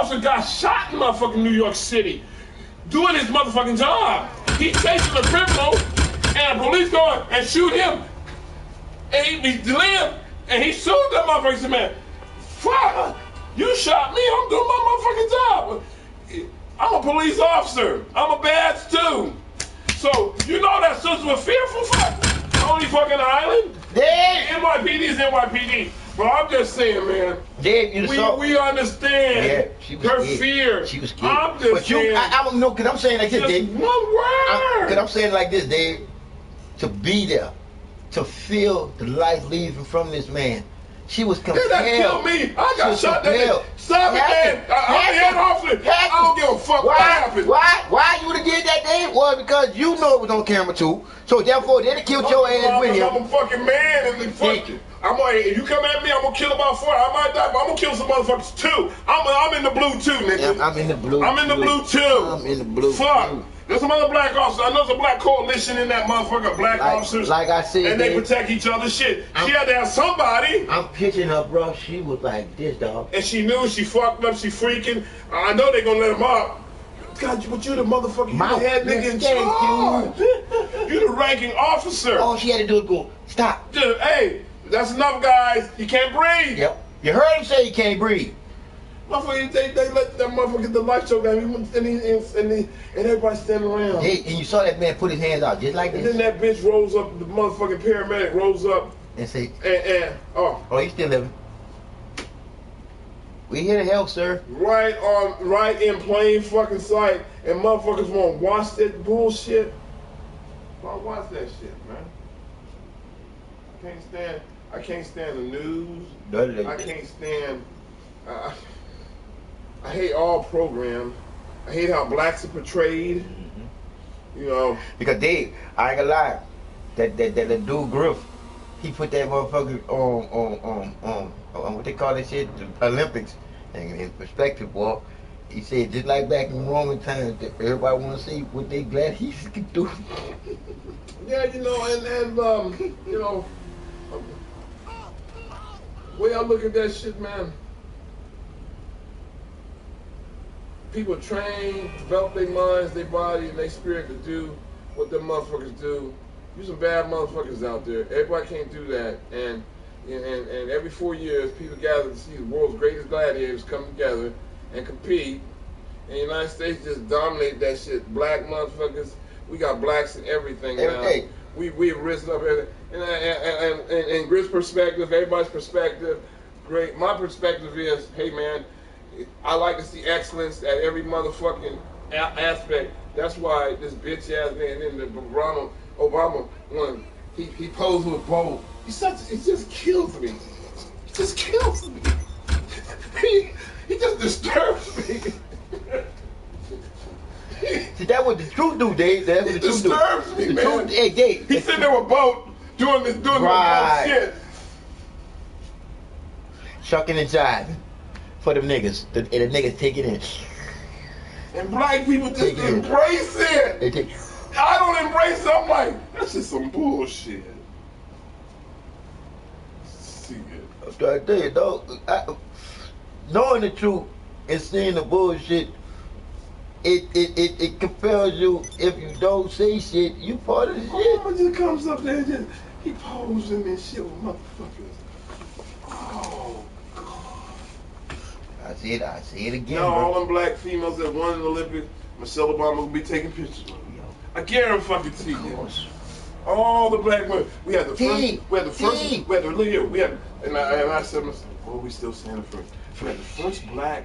officer got shot in motherfucking New York City doing his motherfucking job. He chasing a criminal, and the police go and shoot him, and he lived, and he sued that motherfucker. He said, man, fuck, you shot me, I'm doing my motherfucking job. I'm a police officer. I'm a badge too. So, you know that sister was fearful, fuck. Only fucking island? Damn. NYPD is NYPD. But I'm just saying, man. Damn, we understand her fear. She was scared. I'm just saying. I don't know, because I'm saying like this, just Dave. one word. Because I'm saying like this, Dave. To be there, to feel the life leaving from this man. She was compelled. That killed me. I got shot that day. Stop it, man. I'm the head officer. I don't give a fuck what happened. Why you would have did that, Dave? Well, because you know it was on camera too. So therefore, they'd have killed your ass with him. I'm a fucking man, and fuck you. If you come at me, I'm gonna kill about 4. I might die, but I'm gonna kill some motherfuckers too. I'm in the blue too, nigga. Yeah, I'm in the blue. I'm in the blue too. I'm in the blue. Fuck. Too. There's some other black officers. I know there's a black coalition in that motherfucker, black officers. Like I said, and they protect each other's shit. She had to have somebody. I'm picturing her, bro. She was like this, dog. And she knew she fucked up. She freaking. I know they gonna let him up. God, but you the motherfucker. You the head nigga in charge. You the ranking officer. All she had to do was go, stop. Dude, hey, that's enough, guys. He can't breathe. Yep. You heard him say he can't breathe. Motherfucker, they let that motherfucker get the life choke out, and everybody standing around. Hey, and you saw that man put his hands out just like this. And then that bitch rolls up, the motherfucking paramedic rolls up and say, oh, he's still living. We here to help, sir. Right in plain fucking sight, and motherfuckers won't watch that bullshit. Don't watch that shit, man. I can't stand the news. I can't stand. I hate all programs. I hate how blacks are portrayed. Mm-hmm. You know. Because Dave, I ain't gonna lie, that dude Griff, he put that motherfucker on what they call that shit, the Olympics, and in perspective, boy. He said just like back in Roman times, that everybody want to see what they gladiators could do. Yeah, you know, and you know, way I look at that shit, man. People train, develop their minds, their body, and their spirit to do what them motherfuckers do. There's some bad motherfuckers out there. Everybody can't do that. And every 4 years, people gather to see the world's greatest gladiators come together and compete. And the United States just dominate that shit. Black motherfuckers, we got blacks in everything now. We've risen up everything. And Grit's perspective, everybody's perspective, great. My perspective is, hey man, I like to see excellence at every motherfucking aspect. That's why this bitch ass man in the Obama when he posed with Bo. It just kills me. It just kills me. He just disturbs me. See, that's what the truth do, Dave. That's what the truth do. Disturbs me, man. Truth, hey, Dave. He's sitting there with Bo doing this shit. Shucking and jiving for them niggas. And the niggas take it in. And black people just embrace it. I don't embrace it. I'm like, that's just some bullshit. See it. I'm trying to tell you, dog. Knowing the truth and seeing the bullshit, it compels you. If you don't say shit, you part of the shit. Obama just comes up there and he posing and shit with motherfuckers. Oh. I see it again. Now all them black females that won in the Olympics, Michelle Obama will be taking pictures of them. I guarantee you. All the black women. We had the first. And I said, well, we still saying it first. We had the first black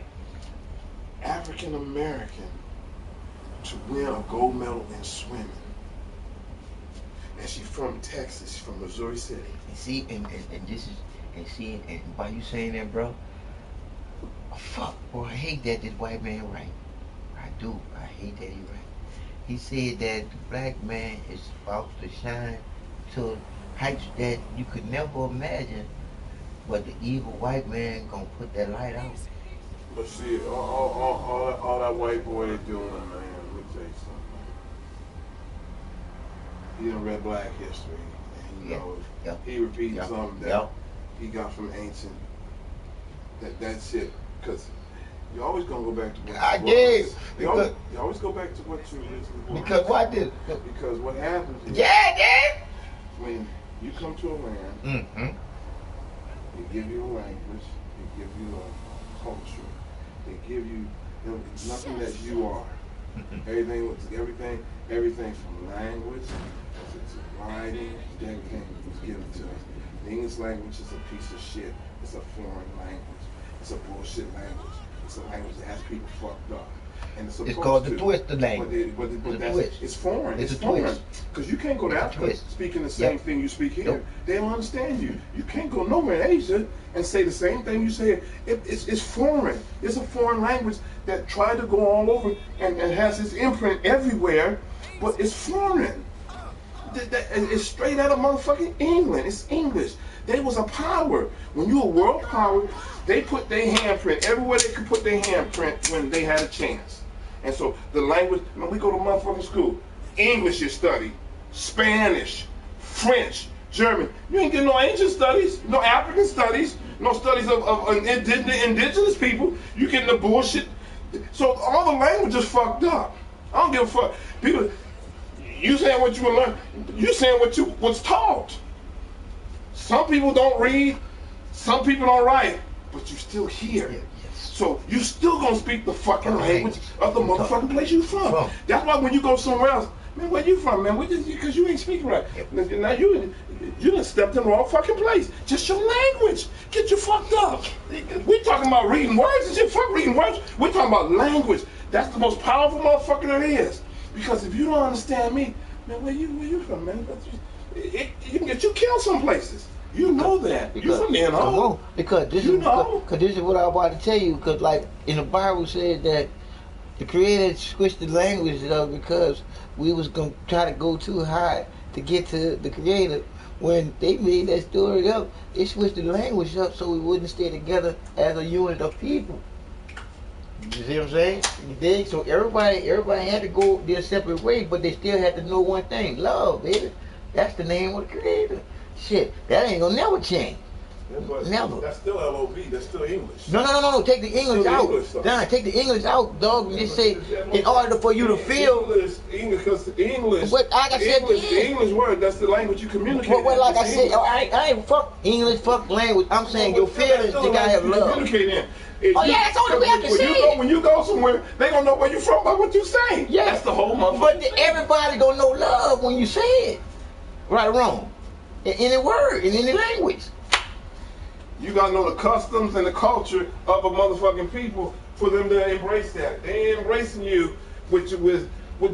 African American to win a gold medal in swimming. And she's from Texas, she's from Missouri City. And see, and by you saying that, bro, fuck, boy, I hate that this white man right. I do. I hate that he right. He said that the black man is about to shine to heights that you could never imagine, but the evil white man gonna put that light out. But see, all that white boy is doing, man, let me tell you something. He done read Black history, and he knows. He repeating something that he got from ancient. That shit, because You're always gonna go back to what I you did. was. You always go back to what you originally was. Because what did? Because what happens is, Yeah, Dad. when you come to a land, Mm-hmm. they give you a language, they give you a culture, they give you, nothing that you are. Everything from language to writing, everything was given to us. The English language is a piece of shit. It's a foreign language. It's a bullshit language. It's a language that has people fucked up. And it's called the twisted language. It's foreign. It's a foreign. twist. Because you can't go to Africa speaking the same thing you speak here. Nope. They don't understand you. You can't go nowhere in Asia and say the same thing you say here. It's foreign. It's a foreign language that tried to go all over and has its imprint everywhere, but it's foreign. It's straight out of motherfucking England. It's English. They was a power. When you a world power, they put their handprint everywhere they could put their handprint when they had a chance. And so the language, when we go to motherfucking school, English you study, Spanish, French, German. You ain't getting no ancient studies, no African studies, no studies of indigenous people. You getting the bullshit. So all the language is fucked up. I don't give a fuck. People, you saying what you learn, you saying what's taught. Some people don't read, some people don't write, but you still here. Yeah, yes. So you still gonna speak the fucking language of the motherfucking place you from. That's why when you go somewhere else, man, where you from, man? Because you ain't speaking right. Yep. Now you done stepped in the wrong fucking place. Just your language. Get you fucked up. We talking about reading words and shit. Fuck reading words. We talking about language. That's the most powerful motherfucker there is. Because if you don't understand me, man, where you from, man? You can get you killed some places. You know that. You from there, no? Because this is what I want to tell you. Because like in the Bible said that the Creator switched the language up because we was gonna try to go too high to get to the Creator. When they made that story up, they switched the language up so we wouldn't stay together as a unit of people. You see what I'm saying? You dig? So everybody had to go their separate ways, but they still had to know one thing: love, baby. That's the name of the Creator. Shit, that ain't gonna never change. Never. That's still LovE. That's still English. No. Take the English out. Nah, take the English out, dog. And just say, in order for you to feel. English, because the English. But like I said, the English word. That's the language you communicate. Well, like I said, I ain't fuck English, fuck language. I'm saying your feelings, you gotta have love. Communicate in. Oh yeah, that's the only way I can say it. When you go somewhere, they gonna know where you from by what you say. Yeah, that's the whole motherfucker. But everybody gonna know love when you say it. Right or wrong. In any word, in any language. You gotta know the customs and the culture of a motherfucking people for them to embrace that. They ain't embracing you with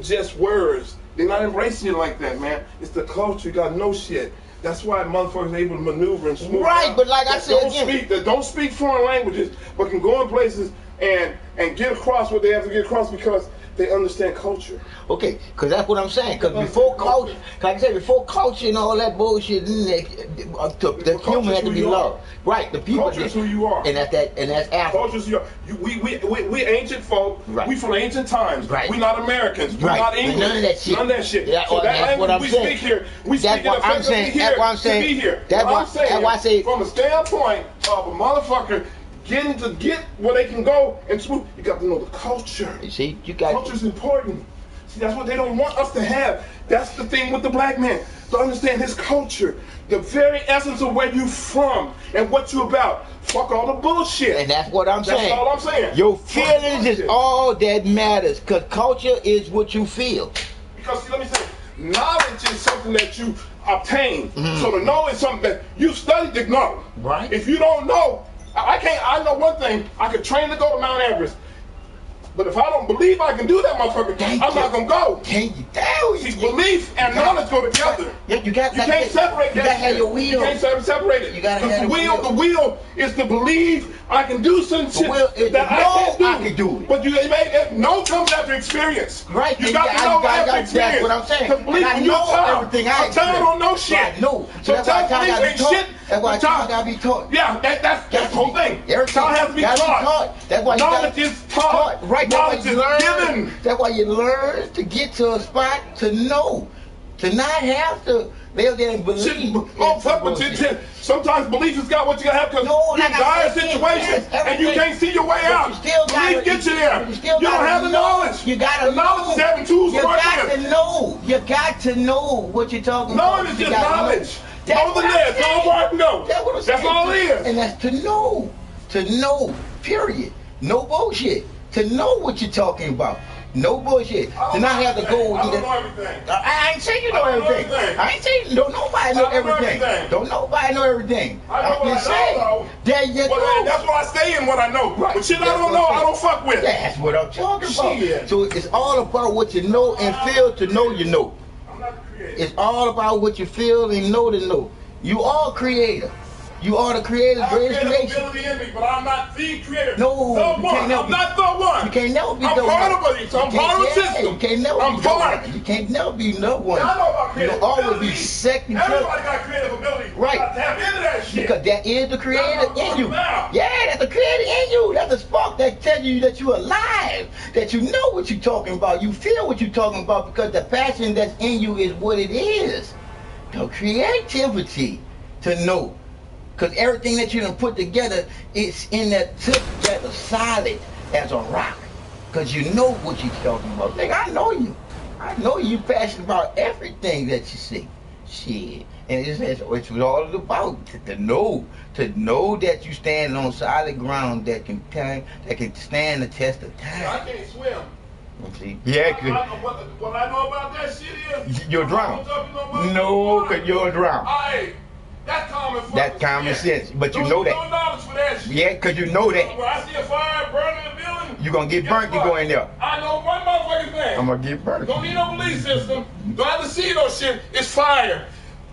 just words. They're not embracing you like that, man. It's the culture. You gotta know shit. That's why motherfuckers are able to maneuver and smooth. Right, but like I said again, that don't speak foreign languages, but can go in places and get across what they have to get across because they understand culture. Okay, because that's what I'm saying. Because before culture, like I said, before culture and all that bullshit, the human had to be loved. Right, the people. Culture is who you are. And that's Africa. Culture is who you are. We ancient folk. Right. We from ancient times. Right. We not Americans. We not English. None of that shit. None of that shit. Yeah, so that that's what I'm language saying. We speak here. We that's speak what I'm saying. That's what I'm saying. To be here. That's why I say. From a standpoint of a motherfucker getting to get where they can go and smooth, you got to know the culture. You see, you got culture's important. See, that's what they don't want us to have. That's the thing with the black man. To understand his culture, the very essence of where you from and what you about. Fuck all the bullshit. And that's what I'm saying. That's all I'm saying. Your feelings is all that matters, because culture is what you feel. Because see, let me say, knowledge is something that you obtain. So to know is something that you studied to know. Right. If you don't know, I know one thing. I could train to go to Mount Everest. But if I don't believe I can do that, motherfucker, I'm not gonna go. Thank you. See, belief and knowledge go together. Yeah, you can't separate that. You gotta have your will. You can't separate it. You gotta have the will. The will is to believe I can do some shit that I can do it. But no comes after experience. Right. You got to know after experience. That's what I'm saying. Because believe when you're a child, everything I don't know shit. Right. No. So child ain't shit. That's why a child gotta be taught. Yeah, that's the whole thing. Child has to be taught. That's why knowledge is taught. Right. Knowledge is given. That's why you learn to get to a spot to know. To not have to live there and believe. Oh, fuck, but sometimes belief has got what you gotta have because you're in dire situations and you can't see your way out. Belief gets you there. You don't have the knowledge. You gotta the knowledge is having tools to work with. You got to know what you're talking about. Knowing is just knowledge. Know the list. Know where I can go. That's all it is. And that's to know. To know. Period. No bullshit. To know what you're talking about. No bullshit. To not have to go. I don't know everything. I ain't saying you know everything. I ain't saying don't nobody know everything. Don't nobody know everything. I'm just saying. There you go. That's what I stay in what I know. Right. But shit I don't know, I don't fuck with. That's what I'm talking about. So it's all about what you know and feel to know you know. I'm not the creator. It's all about what you feel and know to know. You are creator. You are the creator's greatest creation. Ability in me, but I'm not the creator. No, I'm not the one. You can't never be I'm the one. part of it. I'm part of the system. You can't never be the one. You can't never be no one. I know about creative You'll always ability. be second. Everybody got creative ability. Right. You got to tap into that shit. Because that is the creator in you. About. Yeah, that's the creator in you. That's the spark that tells you that you're alive. That you know what you're talking about. You feel what you're talking about because the passion that's in you is what it is. The creativity to know. Because everything that you done put together, it's in that tip that is solid as a rock. Because you know what you're talking about. Like, I know you. I know you passionate about everything that you see. Shit. And it's all about to know that you stand on solid ground that can stand the test of time. I can't swim. See? Yeah, what I know about that shit is you're drowned. No, because you're drowned. That's common sense. But you know that. No knowledge for that shit. Yeah, because you know that. When I see a fire burning in the building, you're going to get burnt, you go in there. I know one motherfucking thing. I'm going to get burnt. Don't need no belief system. Don't have to see no shit. It's fire.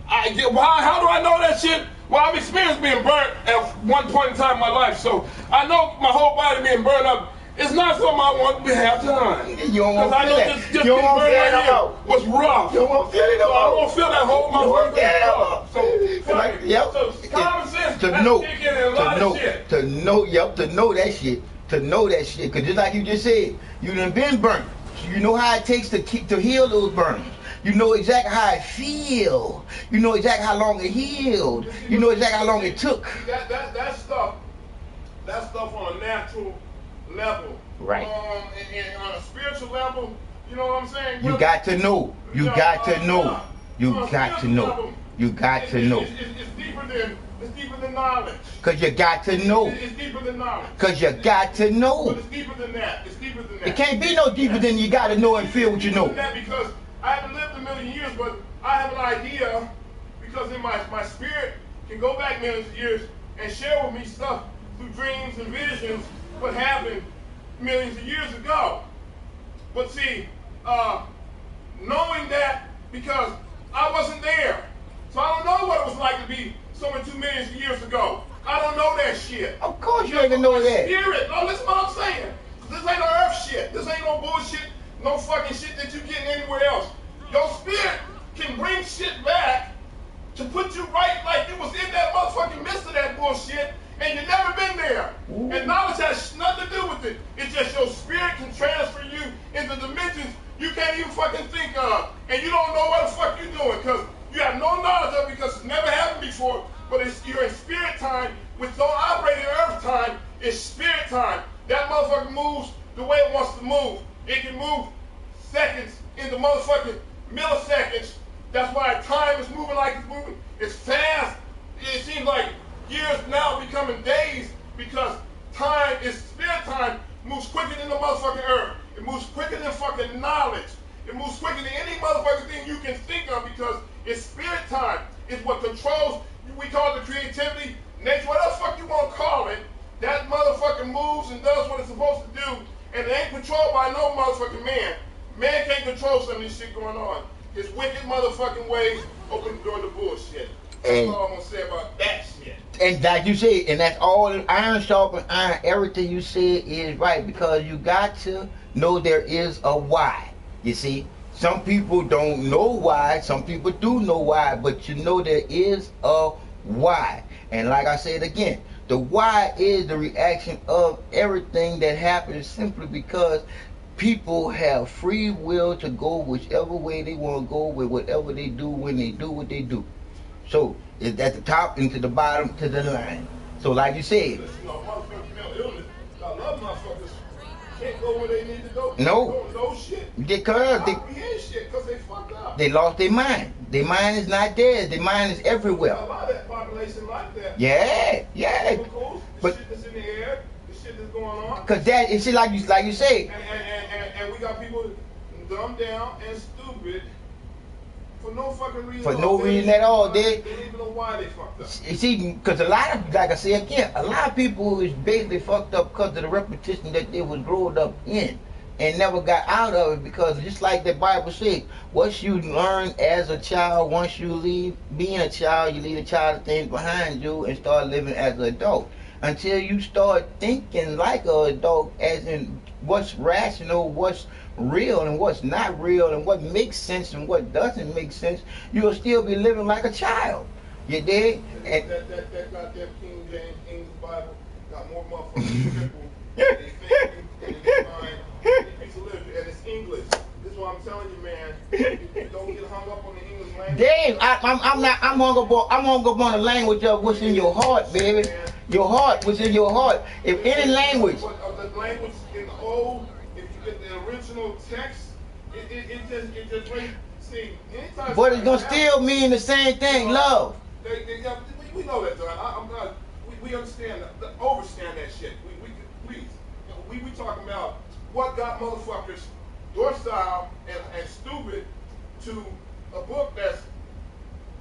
How do I know that shit? Well, I've experienced being burnt at one point in time in my life, so I know my whole body being burned up. It's not something I want to have done. You don't want to feel that. Just getting burned right here was rough. You don't want to feel it. So I don't feel that whole motherfucker. So common sense. To know that shit. To know that shit. Because just like you just said, you done been burnt. You know how it takes to heal those burns. You know exactly how it feels. You know exactly how long it healed. You know exactly how long it took. That stuff on a natural level. Right. And on a spiritual level, you know what I'm saying? You got to know. You got to know. You got to know. You got to know. It's deeper than knowledge. Because you got to know. It's deeper than knowledge. Because you got to know. But it's deeper than that. It's deeper than that. It can't be no deeper than you got to know and feel what you know. Because I haven't lived a million years, but I have an idea because in my spirit can go back millions of years and share with me stuff through dreams and visions what happened millions of years ago. But see, knowing that because I wasn't there. So I don't know what it was like to be somewhere 2 million years ago. I don't know that shit. Of course you ain't gonna know that. Spirit. No, listen what I'm saying. This ain't no earth shit. This ain't no bullshit, no fucking shit that you get anywhere else. Your spirit can bring shit back to put you right like it was in that motherfucking midst of that bullshit and you never been there. Ooh. And knowledge has nothing to do with it. It's just your spirit can transfer you into dimensions you can't even fucking think of. And you don't know what the fuck you're doing because you have no knowledge of it because it's never happened before. But you're in spirit time, which don't operate in earth time. It's spirit time. That motherfucker moves the way it wants to move. It can move seconds into motherfucking milliseconds. That's why time is moving like it's moving. It's fast. It seems like years now becoming days because time is spirit time. Moves quicker than the motherfucking earth. It moves quicker than fucking knowledge. It moves quicker than any motherfucking thing you can think of because it's spirit time. It's what controls, we call it the creativity, nature, whatever the fuck you want to call it. That motherfucking moves and does what it's supposed to do. And it ain't controlled by no motherfucking man. Man can't control some of this shit going on. His wicked motherfucking ways open the door to bullshit. That's all I'm going to say about that shit. And like you said, and that's all, iron sharpens iron, everything you said is right because you got to know there is a why. You see, some people don't know why, some people do know why, but you know there is a why. And like I said again, the why is the reaction of everything that happens simply because people have free will to go whichever way they want to go with whatever they do when they do what they do. So it's at the top and to the bottom to the line. So like you said, Listen, motherfuckers mental illness. A lot of motherfuckers can't go where they need to go. no, Don't know shit. because Comprehend shit because they fucked up. they lost their mind. Their mind is not there. Their mind is everywhere. A lot of that population like that. Yeah. Chemicals, the But shit that's in the air, the shit that's going on. cause that it's like you say. And we got people dumbed down and stupid for no fucking reason. For no reason at all, they didn't even know why they fucked up. See, because a lot of, like I say again, a lot of people is basically fucked up because of the repetition that they was growing up in and never got out of it. Because just like the Bible says, what you learn as a child, once you leave being a child, you leave the child things behind you and start living as an adult. Until you start thinking like an adult, as in what's rational, what's real and what's not real, and what makes sense and what doesn't make sense, you'll still be living like a child. You dig? And That goddamn King James English Bible got more motherfuckers triple than they think in their mind. It's literature and it's English. This is what I'm telling you, man. You don't get hung up on the English language. Dave, I'm not. I'm hung up on the language of what's in your heart, baby. Your heart, what's in your heart. If any language. The language in the old, if you get the original text, it just really, see, anytime. But it's gonna still mean the same thing, love. We know that, John. I'm not. We understand that. Overstand that shit. We talking about what got motherfuckers docile and stupid to a book that's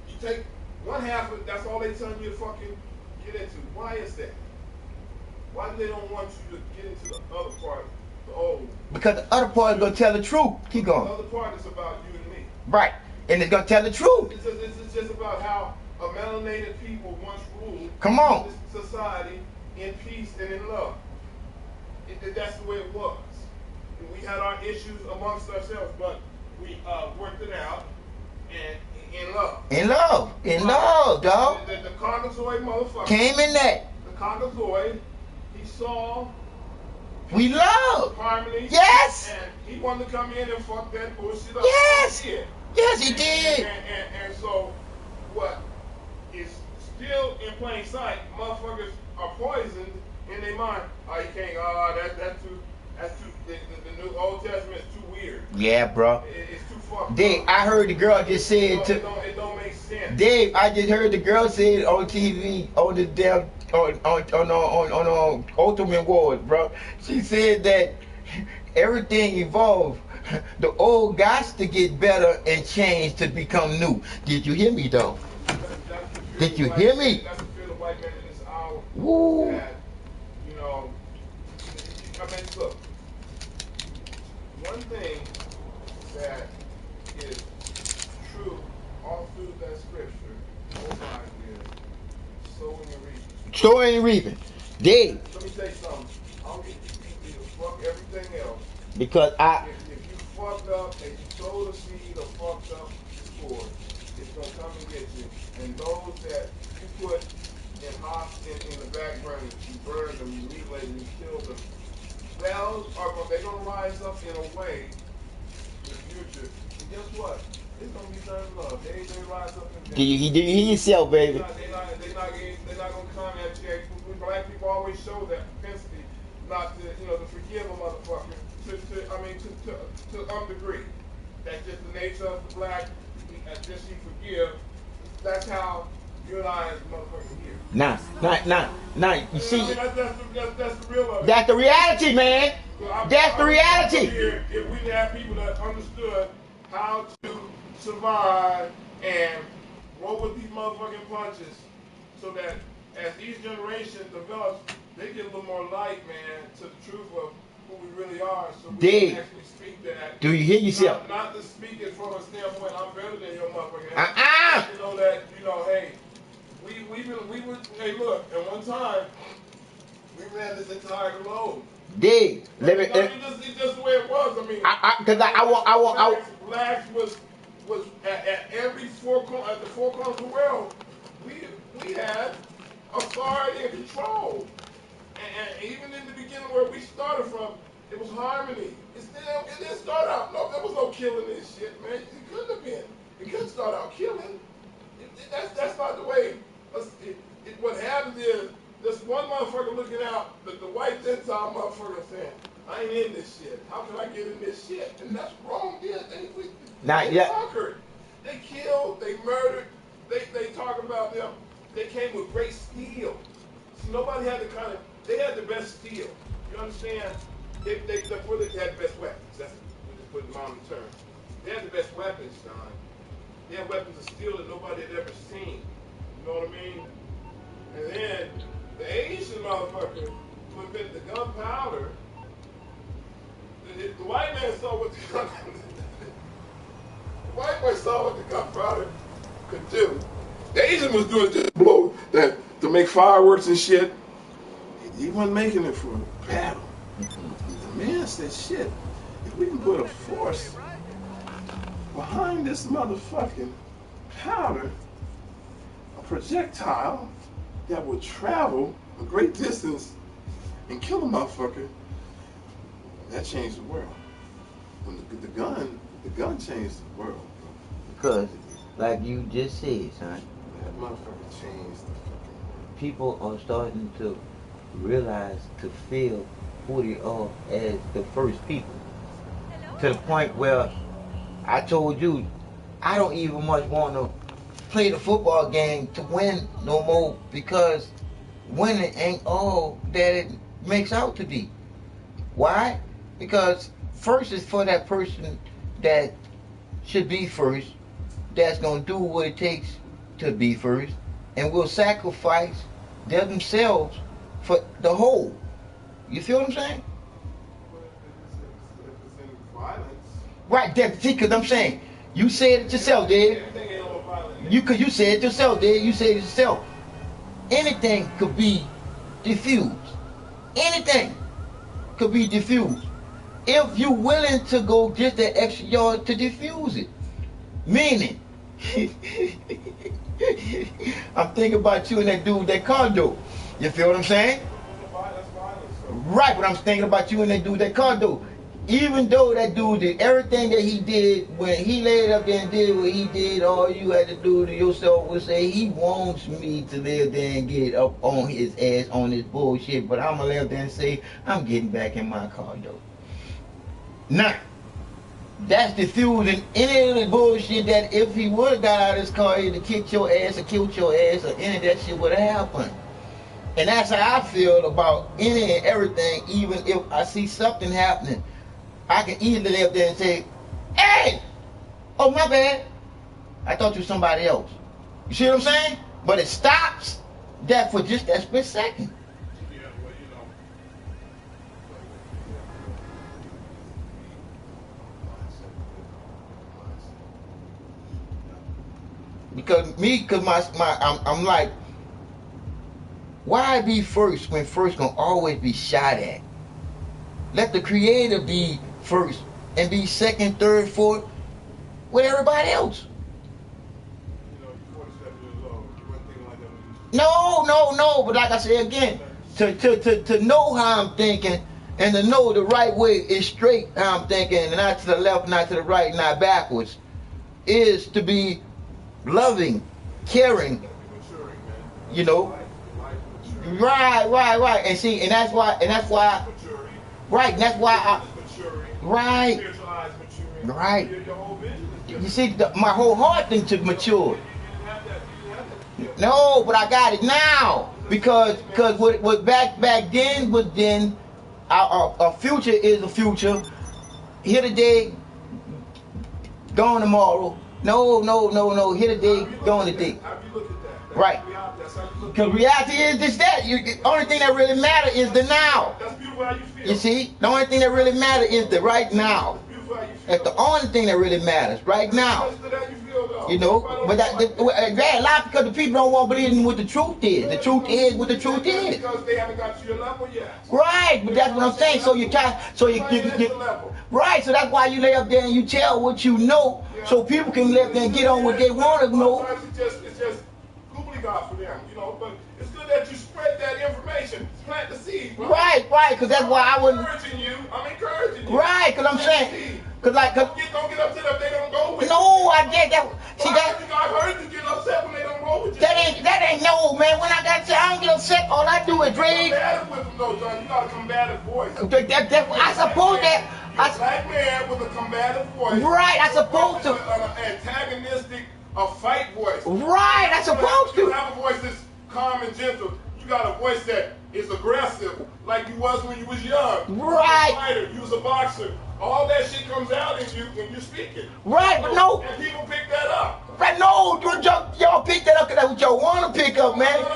you take one half of it. That's all they telling you to fucking get into. Why is that? Why do they don't want you to get into the other part, the old? Because the other part is gonna tell the truth. Keep going. The other part is about you and me. Right, and it's gonna tell the truth. It's just about how a melanated people once ruled Come on. this society in peace and in love. That's the way it was. And we had our issues amongst ourselves, but we worked it out and in love. In love, dog. The Caucasoid motherfucker Came in that. The Caucasoid, he saw We love. harmony. Yes. And he wanted to come in and fuck that bullshit up. Yes. He did. Yes, he did. And so, what is still in plain sight, motherfuckers are poisoned in their mind. Oh, you can't, that's too, the New Old Testament is too weird. Yeah, bro. It's too fucked Dave, up. I heard the girl just say It it. don't make sense. Dave, I just heard the girl say it on TV on the damn on Ultimate Wars, bro. She said that everything evolved. The old got to get better and change to become new. Did you hear me though? Did you hear me? That's the fear of white man in this hour. Woo. That, you know, I mean, look, one thing that is true all through that scripture, oh is sowing and reaping. Sowing and reaping. Dave. Let me tell you something. I don't get you to fuck everything else. Because If you fucked up and you sowed a seed or fucked up before, it's gonna come and get you. And those that you put in the back burner, you burned them, you mutilated them, you killed them. They're gonna rise up in a way in the future. And guess what? It's gonna be done in love. They rise up in do you hear yourself, baby? they're not gonna come at you. We black people always show that propensity not to, to forgive a motherfucker. To some degree. That's just the nature of the black. Just you forgive. That's how you and I as motherfuckers here. Nah. You see, That's the real of it. that's the reality, man. That's the reality. If we didn't have people that understood how to survive and roll with these motherfucking punches, so that as these generations develop, they get a little more light, man, to the truth of who we really are, so we can actually speak that. Do you hear yourself? Not to speak it from a standpoint, I'm better than your motherfucking Uh-uh. You know that, hey, hey, look, at one time, we ran this entire globe. Dave, It's just the way it was. I mean, blacks was at every four corners of the world. We had authority and control. And even in the beginning where we started from, It was harmony. It didn't start out. No, there was no killing this shit, man. It couldn't have been. It couldn't start out killing. That's not the way. What happens is this one motherfucker looking out, the white Gentile motherfucker saying, "I ain't in this shit. How can I get in this shit?" And that's wrong. Yeah, they conquered. They killed. They murdered. They talk about them. They came with great steel. See, nobody had the kind of. They had the best steel. You understand? They had the best weapons. That's we just put in modern terms. They had the best weapons, John. They had weapons of steel that nobody had ever seen. You know what I mean? And then the Asian motherfucker who invented the gunpowder. The white man saw what the white boy saw what the gunpowder could do. The Asian was doing just blow that to make fireworks and shit. He wasn't making it for a battle. The man said, "Shit, if we can put a force behind this motherfucking powder, a projectile that would travel a great distance and kill a motherfucker, that changed the world." When the gun changed the world. Because, like you just said, son, That motherfucker changed the fucking. people are starting to realize, to feel who they are as the first people. To the point where I told you, I don't even much want to play the football game to win no more, because winning ain't all that it makes out to be. Why? Because first is for that person that should be first, that's going to do what it takes to be first, and will sacrifice themselves for the whole. You feel what I'm saying? If it's in violence. Right, that, see, because I'm saying, you said it yourself, Dad. Everything ain't all violent. Because you said it yourself, Dad. You said it yourself. Anything could be diffused. Anything could be diffused. If you're willing to go get that extra yard to diffuse it. Meaning, I'm thinking about you and that dude, that condo. You feel what I'm saying? That's violence. Right, but I'm thinking about you and that dude, that condo. Even though that dude did everything that he did, when he laid up there and did what he did, all you had to do to yourself was say, he wants me to live there and get up on his ass on this bullshit, but I'm going to lay up there and say, I'm getting back in my condo. Now, that's diffusing any of the bullshit that if he would have got out of his car, he'd have kicked your ass or killed your ass, or any of that shit would have happened. And that's how I feel about any and everything. Even if I see something happening, I can easily lay up there and say, "Hey, oh my bad, I thought you were somebody else." You see what I'm saying? But it stops that for just that split second. Yeah, well, you know. Because I'm like, why be first when first gonna always be shot at? Let the creator be first and be second, third, fourth with everybody else. You know, you're 47 years old. You weren't thinking like that when you was No. But like I said again, to know how I'm thinking and to know the right way is straight how I'm thinking, and not to the left, not to the right, not backwards, is to be loving, caring, maturing, man. you know. Right. And see, and that's why, Maturing. right, and that's why Maturing. right, Spiritualized maturing. right. Your whole vision is You see, my whole heart thing took mature. You didn't have that. No, but I got it now, because what back then was then. Our future is a future. Here today, gone tomorrow. No. Here today, gone today. How do you look at that? Right. Because reality is just that. The only thing that really matters is the now. That's beautiful how you feel. You see, the only thing that really matters is the right now. That's beautiful how you feel. That's the only thing that really matters, right now. That's how you feel, though. You know, but that a lot because the people don't want to believe in what the truth is. The truth is what the truth is. Because they haven't got to your level yet. Right, but that's what I'm saying. So you try, right. So that's why you lay up there and you tell what you know, so people can lay up there and get on what they want to know. Sometimes it's just googly god for them, you know. But it's good to that you spread that information. Plant the seed, bro. Right, because that's why I wouldn't. I'm encouraging you. Right, because I'm saying, Don't get upset if they don't go with you. No, I get that. See that? I heard you get upset when they don't go with you. That ain't no, man. When I don't get upset. All I do is read. Combative with them, though, John. You got a combative voice. I suppose that. A black man with a combative voice. Right, I supposed to. An antagonistic, a fight voice. Right, I supposed to. You have a voice that's calm and gentle. You got a voice that is aggressive, like you was when you was young. Right. You was a fighter. You was a boxer. All that shit comes out in you when you're speaking. Right, but no. And people pick that up. Right, no, y'all pick that up because that's what y'all want to pick up, man. No.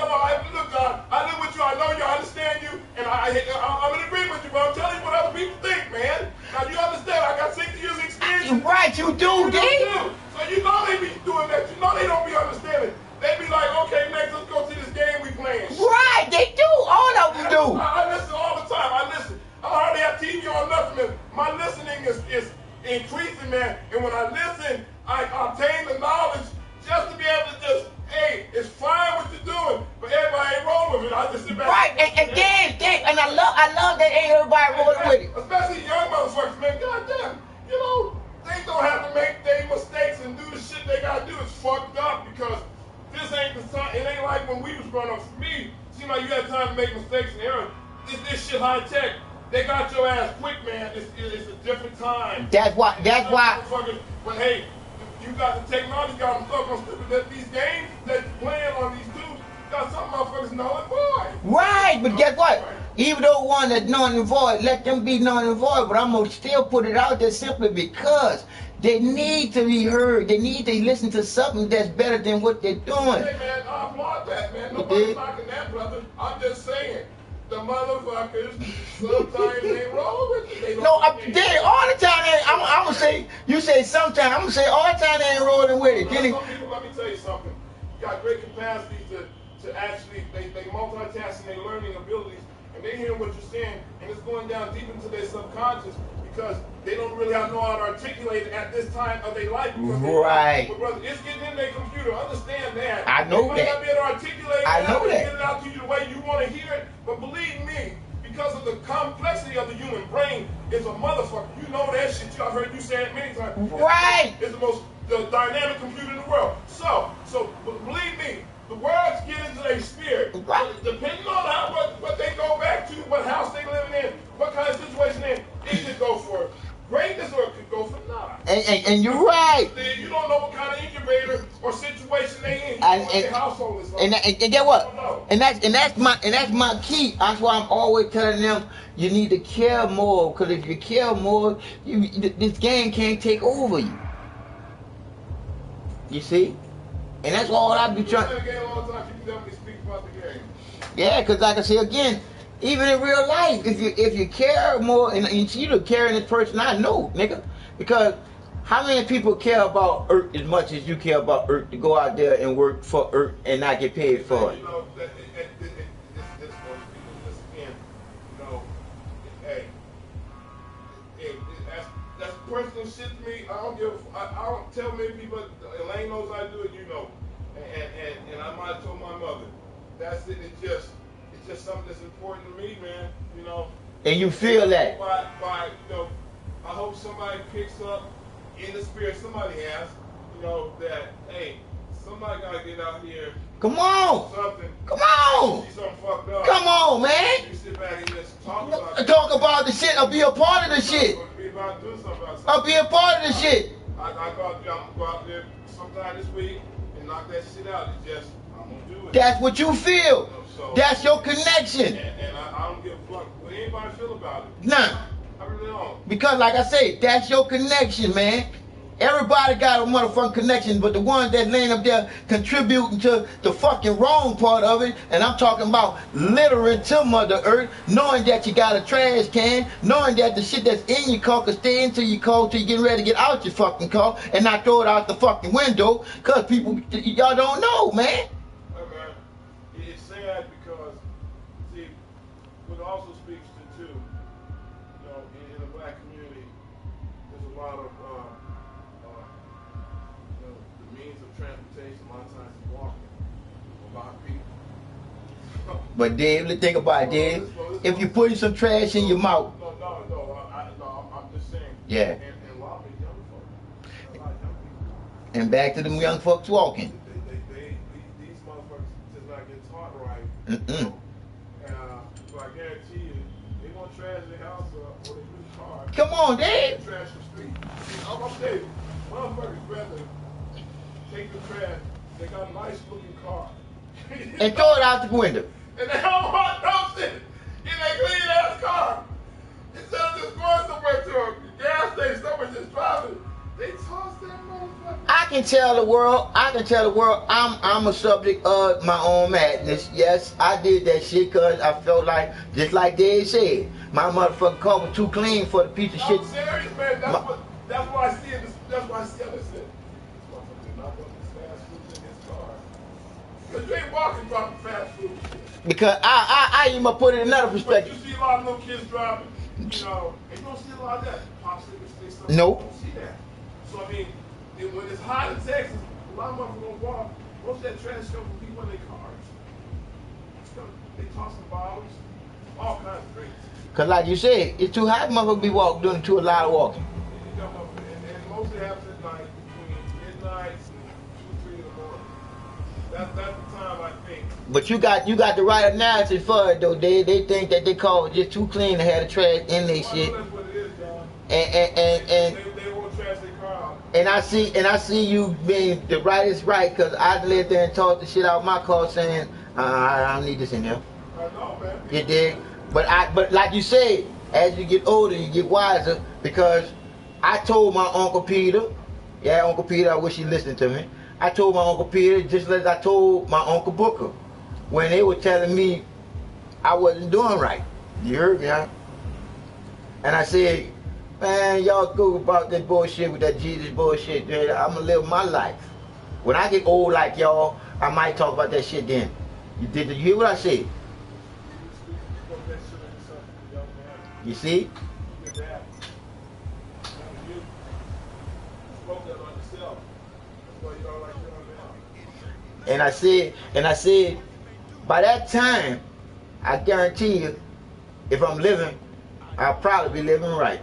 Look, John, I live with you. I know you. I understand you. And I'm in agreement with you, but I'm telling you what other people think, man. Now, you understand. I got 60 years experience. Right, you do, D. So you know they be doing that. You know they don't be understanding. They be like, okay, next, let's go see this game we playing. Right, they do. All of them do. I listen all the time. I listen. I hardly have TV on nothing, man. My listening is increasing, man. And when I listen, I obtain the knowledge just to be able to just, hey, it's fine what you're doing, but everybody ain't rolling with it. I just sit back. Right, and I love that ain't everybody rolling with it. Especially young motherfuckers, man. Goddamn, you know, they don't have to make their mistakes and do the shit they gotta do. It's fucked up because this ain't the time. It ain't like when we was growing up. For me, it seemed like you had time to make mistakes and errors. This shit high tech. They got your ass quick, man. It's a different time. That's why. But hey, you got the technology, got them stuck on stupid. That these games that you playing on these tubes got some motherfuckers null and void. Right, but guess what? Even though one that's null and void, let them be null and void. But I'm gonna still put it out there simply because they need to be heard. They need to listen to something that's better than what they're doing. Hey man, I applaud that, man. Nobody's knocking that, brother. I'm just saying. The motherfuckers sometimes they roll with it. No, they all the time. I'm gonna say. You say sometimes. I'm gonna say all the time they ain't rolling with it. Some people, let me tell you something. You got great capacity to actually they multitask and they learning abilities, and they hear what you're saying, and it's going down deep into their subconscious because they don't really know how to articulate it at this time of their life. Right. But brother, it's getting in their computer. Understand that. I know they might that. not be able to articulate I know that. get it out to you the way you want to hear it, but believe me, because of the complexity of the human brain, is a motherfucker. You know that shit. I've heard you say it many times. Right. It's the dynamic computer in the world. So believe me, the words get into their spirit. Right. Depending on what they go back to, what house they living in, what kind of situation they're in, it could go for greatness or it could go for not. And you're right. You don't know what kind of incubator or situation they in. And what their household is like. And get what? And that's my key. That's why I'm always telling them you need to care more. Because if you care more, this game can't take over you. You see? And that's all I be trying. Yeah, because like I say again, even in real life, if you care more, and you don't care in this person, I know, nigga. Because how many people care about Earth as much as you care about Earth to go out there and work for Earth and not get paid for it? You know, this again, you know, hey, that's personal shit to me. I don't tell many people. Elaine knows I do it. You know, and I might have told my mother. That's it. It's just something that's important to me, man. You know. And you feel that. You know, I hope somebody picks up in the spirit. Somebody has, you know, that hey, somebody gotta get out here. Come on. Something. Come on. See something fucked up. Come on, man. You sit back and just talk about it. Talk about the shit or be a part of the shit. Be about doing something about Or be a part of the shit. I'm gonna go out there sometime this week and knock that shit out. It's just I'm gonna do it. That's what you feel. You know, so, that's your connection. And I don't give a fuck what anybody feel about it. Nah. I really don't. Because like I say, that's your connection, man. Everybody got a motherfucking connection, but the ones that laying up there contributing to the fucking wrong part of it, and I'm talking about littering to Mother Earth, knowing that you got a trash can, knowing that the shit that's in your car can stay into your car till you get ready to get out your fucking car and not throw it out the fucking window, cause people, y'all don't know, man. Hey man, it's sad because, see, what also speaks to too, you know, in the black community, there's a lot of transportation, a lot of times is walking. A lot of people. But Dave, let's think about it, Dave. If you're putting some trash in your mouth. No, I'm just saying. Yeah. And a lot of young folks. A lot of young people. And back to them young folks walking. These motherfuckers just not getting taught right. Mm-mm. So I guarantee you, they gonna trash their house or they use car. Come on, Dave. Trash the street. I'm gonna tell you, motherfuckers rather take the trash. They got a nice looking car. And throw it out the window. And they don't want no shit in that clean ass car. Instead of just going somewhere to a gas station, somewhere just driving, they toss that motherfucker. I can tell the world, I'm a subject of my own madness. Yes, I did that shit because I felt like, just like Dave said, my motherfucking car was too clean for the piece of shit. I'm serious, man. That's why I see it. That's why I see it. This motherfucker did not put this fast food in his car. Because you ain't walking dropping fast food. Because I even put it in another But perspective. you see a lot of little kids driving, and you don't see a lot of that. Pops say something. Nope. You don't see that. So I mean, when it's hot in Texas, a lot of motherfuckers gonna walk. Most of that trash comes from people in their cars. They tossing bottles, all kinds of drinks. Because like you said, it's too hot, motherfucker be doing too a lot of walking. And mostly happens at night, between midnight and 2, 3 in the morning. That's the time I think. But you got the right analysis for it though. They think that they call it just too clean to have the trash in their shit. That's what it is, John. And They won't trash their car out. and I see you being the right is right because I lived there and talked the shit out of my car saying I don't need this in there. I know, man. You dig? But like you said, as you get older, you get wiser because I told my Uncle Peter, yeah, Uncle Peter, I wish he listened to me. I told my Uncle Peter just as I told my Uncle Booker when they were telling me I wasn't doing right. You heard me, huh? And I said, man, y'all go about that bullshit with that Jesus bullshit, dude. I'm gonna live my life. When I get old like y'all, I might talk about that shit then. You hear what I said? You see? And I said, by that time, I guarantee you, if I'm living, I'll probably be living right.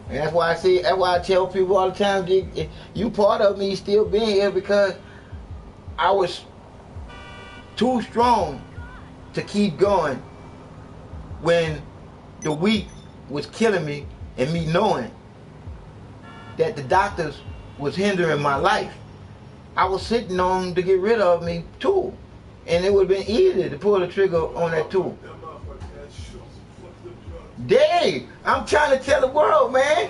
And that's why I tell people all the time, you part of me still being here because I was too strong to keep going when the weak was killing me and me knowing that the doctors was hindering my life. I was sitting on to get rid of me too. And it would have been easy to pull the trigger on that too. Dave, I'm trying to tell the world, man,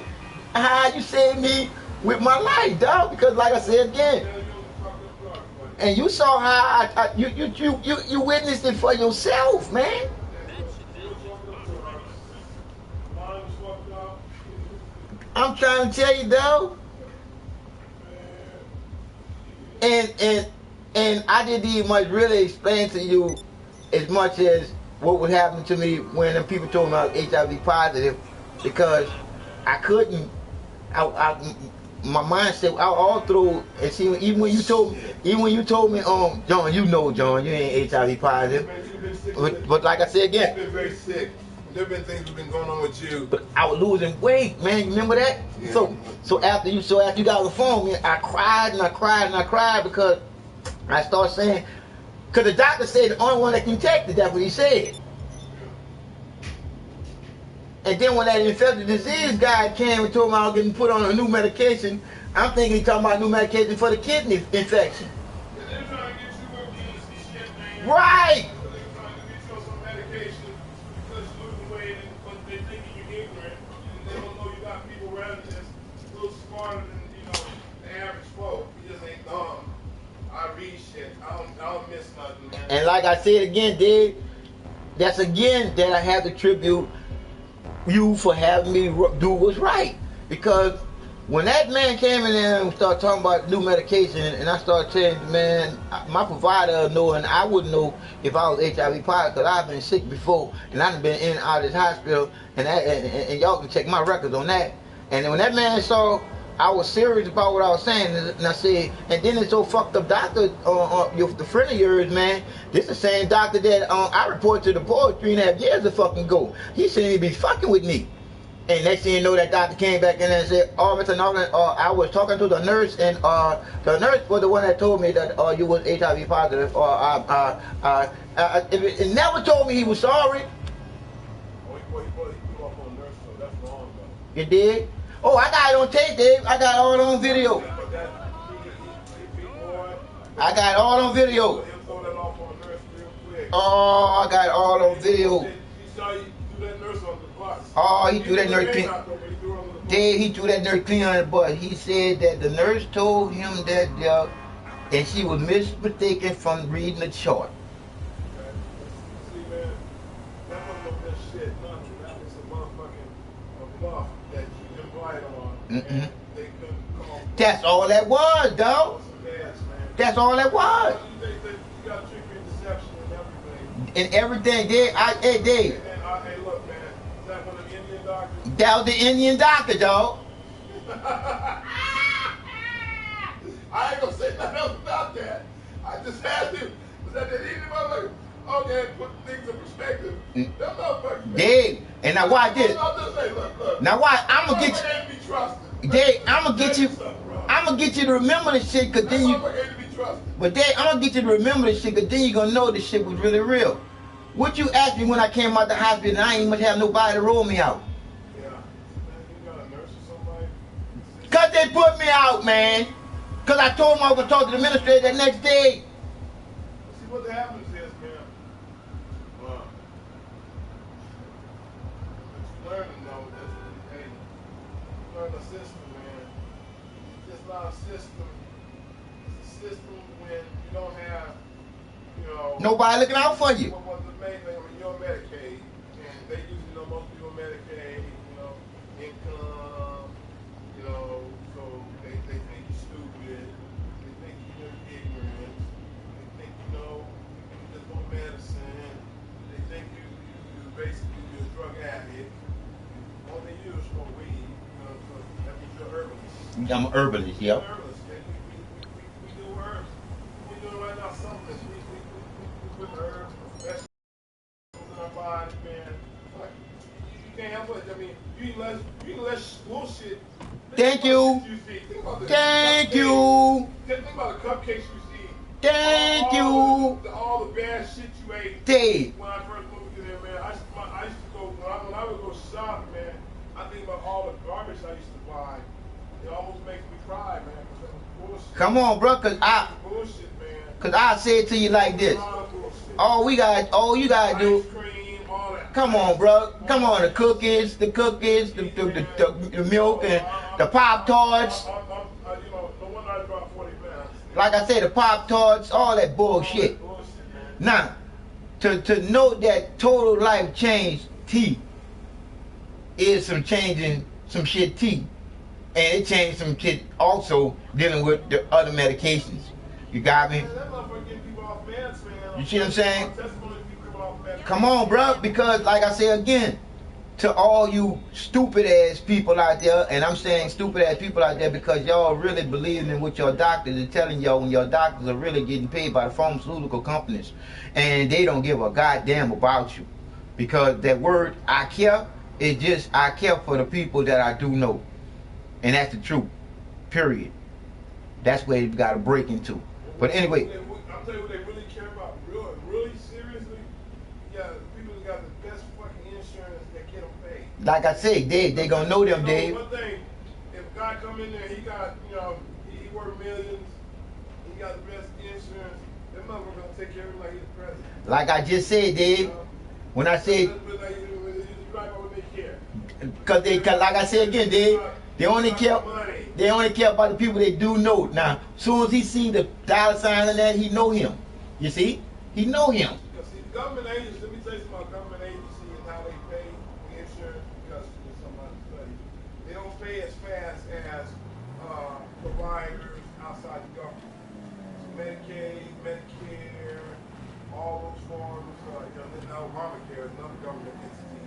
how you saved me with my life, dog. Because like I said again, and you saw how you witnessed it for yourself, man. I'm trying to tell you, though. And I didn't even much really explain to you as much as what would happen to me when the people told me I was HIV positive, because I couldn't. My mindset all through. And see, even when you told me, John, John, you ain't HIV positive. But like I said again, You've been very sick. There have been things that have been going on with you. But I was losing weight, man. You remember that? Yeah. So after you got on the phone, man, I cried and I cried and I cried because I started saying, because the doctor said the only one that can take it, that's what he said. And then when that infectious disease guy came and told me I was getting put on a new medication, I'm thinking he's talking about a new medication for the kidney infection. They're trying to get you on shit, man. Right. They're trying to get you on some medication because you're losing weight, but they're thinking you're ignorant, and they don't know you got people around you that's a little smarter than the average folk. You just ain't dumb. I read shit. I don't miss nothing, man. And like I said again, Dave, that's again that I have to tribute you for having me do what's right, because When that man came in there and started talking about new medication, and I started saying, man, my provider know, and I wouldn't know if I was HIV positive because I've been sick before, and I've been in and out of this hospital, and y'all can check my records on that. And then when that man saw I was serious about what I was saying, and I said, and then this old fucked up doctor, the friend of yours, man, this the same doctor that I reported to the board 3.5 years ago. He shouldn't even be fucking with me. And next thing you know, that doctor came back in and said, "Oh, Mr. Nolan, I was talking to the nurse, and the nurse was the one that told me that you was HIV positive. It never told me he was sorry." You did? Oh, I got it on tape, Dave. I got it all on video. I got it all on video. Oh, I got it all on video. Oh, he threw that nurse clean. Dave, he threw that nurse clean on the butt. He said that the nurse told him that, and she was mistaken from reading the chart. See, man, that wasn't no shit, nothing. That was a motherfucking bluff that you can ride on. And they couldn't come on. That's all that was, dog. That's all that was. You got trickery and deception and everything. And everything, Dave. Hey, Dave. Hey, look, man. Is that one of the Indian doctors? That was the Indian doctor, dog. I ain't gonna say nothing else about that. I just had to. Was that Indian motherfucker? Okay, put things in perspective. Them motherfuckers. Dave, and now watch this. Look. Now watch, I'm gonna get you. Dave, I'm gonna get you to remember this shit, cause then you. But Dave, I'm gonna get you to remember this shit, cause then you gonna know this shit was really real. What you asked me when I came out the hospital, and I ain't even have nobody to roll me out. Yeah. You got a nurse or somebody? Cause they put me out, man. Cause I told them I was gonna talk to the administrator that next day. See what happens is, man. What you learn to know is, hey, you learn the system, man. It's just not a system. It's a system when you don't have, Nobody looking out for you. What's the main thing? I mean, you're on Medicaid, and they usually know most people on Medicaid, income, so they think you're stupid, they think you're ignorant, they think, you just want medicine, they think you basically you're a drug addict, all they use for weed, so that means you're herbalist. I'm an herbalist, yep. Herbalist, we do herbs. We're doing right now supplements. We put herbs, vegetables in our body, man. Like, you can't help it. I mean, you eat less bullshit. Thank you. Thank you. Think about the cupcakes you see. Thank you. All the bad shit you ate. Dave. When I first moved to there, man, I used to go, when I would go shopping, man, I think about all the garbage I used to buy. It almost makes me cry, man. Bullshit. Come on, bro, cause I said to you like this. All you gotta do. Come on, bro. Come on, the cookies, the milk, and the Pop-Tarts. Like I said, the Pop-Tarts, all that bullshit. Now, to know that total life change tea is some changing some shit tea. And it changed some shit also dealing with the other medications. You got me? You see what I'm saying? Come on, bro, because like I say again, to all you stupid ass people out there, and I'm saying stupid ass people out there because y'all really believing in what your doctors are telling y'all when your doctors are really getting paid by the pharmaceutical companies and they don't give a goddamn about you. Because that word I care is just I care for the people that I do know. And that's the truth. Period. That's where you got to break into. But anyway. I'll tell you what they really care about. Really seriously. Yeah, people that got the best fucking insurance that get them paid. Like I said, they gonna know them, Dave. One thing, if a guy come in there, he got, he worth millions, he got the best insurance, that motherfucker gonna take care of him like he's the president. Like I just said, Dave. When I said. Because like I said again, Dave. They only care about the people they do know. Now, as soon as he see the dollar sign in that, he know him. You see? He know him. See, the government agencies, let me tell you something about government agencies and how they pay the insurance, because somebody studied. They don't pay as fast as providers outside the government. Medicaid, Medicare, all those forms, now Obamacare is another government entity.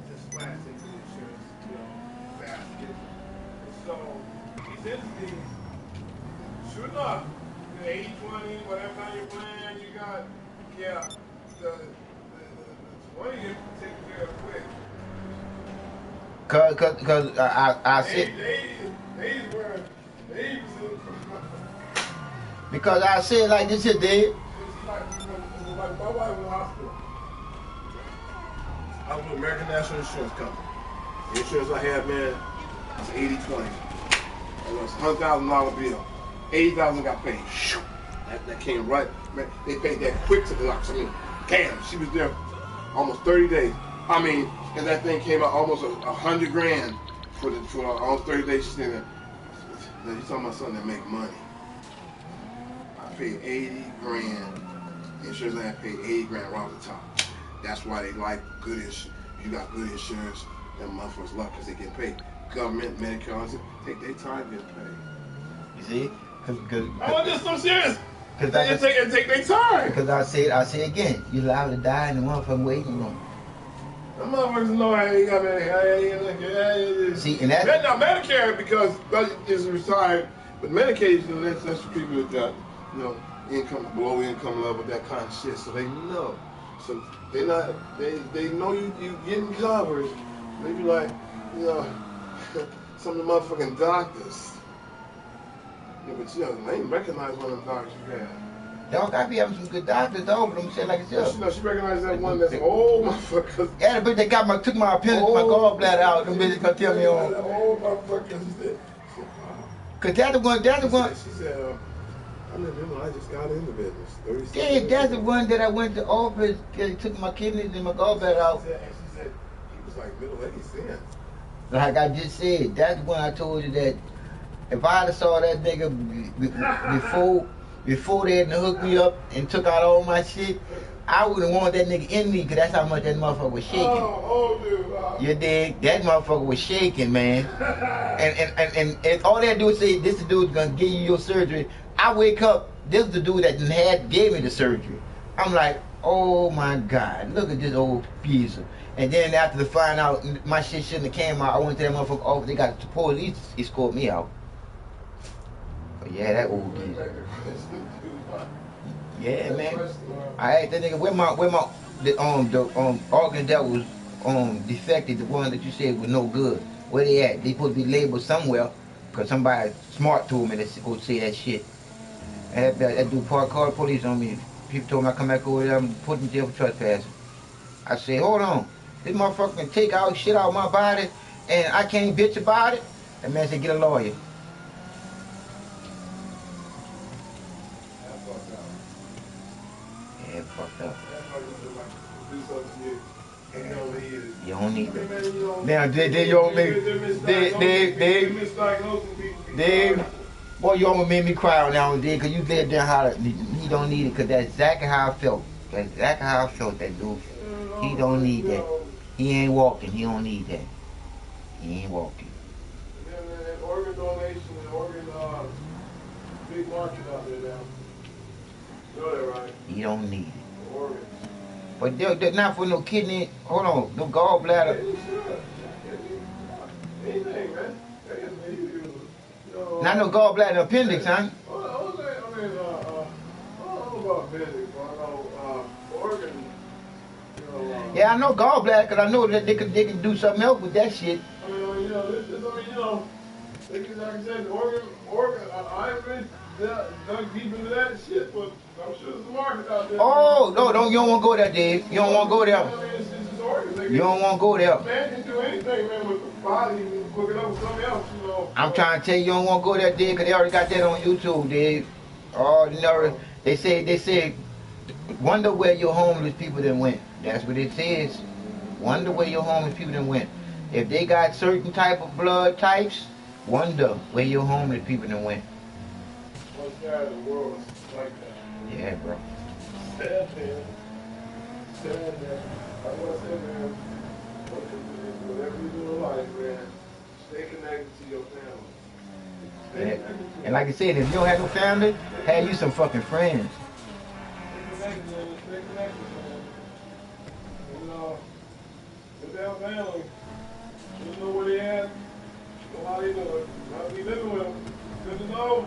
Just splash into the insurance, basket. And so these entities, sure enough, the 80-20, whatever kind of plan you got, the 20 you take care of quick. Cause I said. Because I said like this here, Dave. Like my wife in the hospital. I was with American National Insurance Company. The insurance I had, man, was 80-20. It was $100,000 bill. $80,000 got paid. That came right. Man, they paid that quick to the doctor. I mean, damn, she was there almost 30 days. I mean, and that thing came out almost $100 grand for almost 30 days. She's in there. Now you talking about something that make money. I paid 80 grand. The insurance I had paid 80 grand right off the top. That's why they like good insurance. You got good insurance, them motherfuckers luck because they get paid. Government, Medicare, take their time getting paid. You see? Oh, this is so serious. Cause take their time. Because I say again, you liable to die in the motherfucking waiting room. Them motherfuckers know I ain't got Medicare. See, and that's now Medicare because is retired, but Medicaid that's for people that got income below income level, that kind of shit. So they know. So they know you getting covered. They be like, some of the motherfucking doctors. Yeah, but they ain't recognize one of them doctors you had. Dog, I be having some good doctors, though, but I'm saying like it's She recognized that one that's old motherfuckers. Yeah, but they took my appendix, my gallbladder out. Them bitches gonna tell me on. Old motherfuckers. She said, cause that's the one. She said, I just got into business. Yeah, that's the one that I went to office. They took my kidneys and my gallbladder out. She said he was like middle-aged then. Like I just said, that's when I told you that if I had saw that nigga before they had to hook me up and took out all my shit, I wouldn't want that nigga in me, cause that's how much that motherfucker was shaking. Dude. You dig? That motherfucker was shaking, man. and all they do is say, this the dude's gonna give you your surgery. I wake up, this is the dude that gave me the surgery. I'm like, oh my God, look at this old geezer. And then after to find out my shit shouldn't have came out, I went to that motherfucker office, they got the police escort me out. But yeah, that old geezer. Yeah, man. I asked that nigga, where my the organ that was defective, the one that you said was no good. Where they at? They supposed to be labeled somewhere, cause somebody smart told me to go say that shit. And that dude called police on me. People told me I come back over there and put in jail for trespassing. I said, hold on, this motherfucker can take out shit out of my body and I can't bitch about it? That man said, get a lawyer. Yeah, fucked up. You don't need it. Now, they don't make, they, boy, you almost made me cry now and then, because you lived there how he don't need it, because that's exactly how I felt. That's exactly how I felt, that dude. He don't need that. He ain't walking. He don't need that. He ain't walking. And organ donation and organ, big market out there now. You know that, right? He don't need it. Organs. But they're not for no kidney, hold on, no gallbladder. Anything, man. Not no gallbladder appendix, huh? I don't know about appendix, but I know organ. Yeah, I know gallbladder, because I know that they can do something else with that shit. I mean, like I said, organ, I haven't been dug deep into that shit, but I'm sure there's a market out there. Oh, no, you don't want to go there, Dave. You don't want to go there. I mean, it's just organs. You don't want to go there. Man can do anything, man, with the body and hook it up with something else, I'm trying to tell you, you don't want to go there, Dave, because they already got that on YouTube, Dave. Oh, no, they say, wonder where your homeless people then went. That's what it says. Wonder where your homeless people then went. If they got certain type of blood types, wonder where your homeless people then went. One side of the world is like that. Yeah, bro. Sad, man. Sad, man. I want to say, man, whatever you do in life, man, Stay connected to your family. Stay And, connected to and like I said, if you don't have no family, have you some fucking friends. Stay connected, man. Stay connected, man. You know, your damn family. You know where they at. Know how they do it. How be living with them. Good to know.